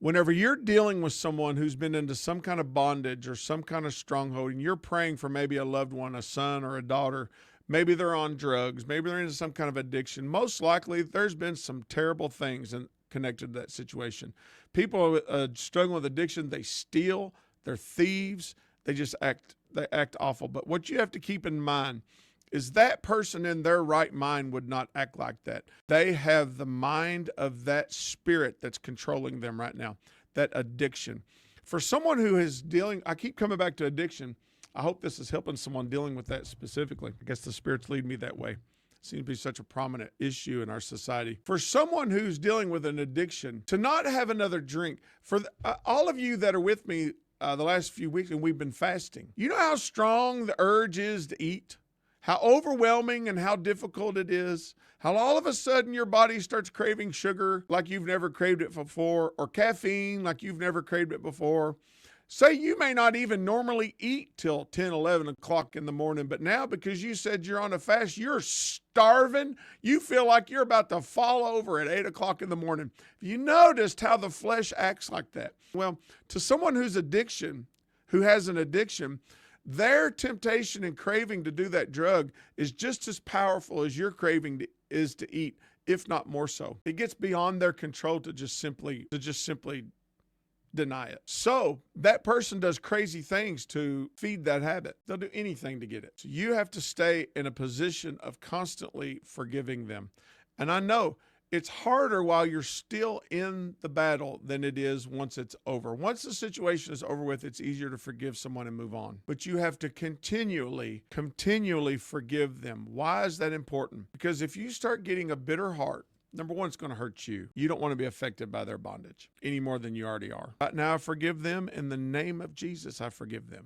Whenever you're dealing with someone who's been into some kind of bondage or some kind of stronghold, and you're praying for maybe a loved one, a son or a daughter, maybe they're on drugs, maybe they're into some kind of addiction, most likely there's been some terrible things connected to that situation. People struggling with addiction, they steal, they're thieves, they act awful. But what you have to keep in mind is that person in their right mind would not act like that. They have the mind of that spirit that's controlling them right now, that addiction. For someone who is dealing, I keep coming back to addiction. I hope this is helping someone dealing with that specifically. I guess the spirits lead me that way. It seems to be such a prominent issue in our society. For someone who's dealing with an addiction, to not have another drink, all of you that are with me the last few weeks, and we've been fasting, you know how strong the urge is to eat? How overwhelming and how difficult it is. How all of a sudden your body starts craving sugar like you've never craved it before, or caffeine like you've never craved it before. Say you may not even normally eat till 10, 11 o'clock in the morning, but now because you said you're on a fast, you're starving. You feel like you're about to fall over at 8 o'clock in the morning. You noticed how the flesh acts like that. Well, to someone who has an addiction, their temptation and craving to do that drug is just as powerful as your craving is to eat, if not more so. It gets beyond their control to just simply deny it. So that person does crazy things to feed that habit. They'll do anything to get it. So you have to stay in a position of constantly forgiving them. And I know it's harder while you're still in the battle than it is once it's over. Once the situation is over with, it's easier to forgive someone and move on. But you have to continually forgive them. Why is that important? Because if you start getting a bitter heart, number one, it's going to hurt you. You don't want to be affected by their bondage any more than you already are. Right now, I forgive them. In the name of Jesus, I forgive them.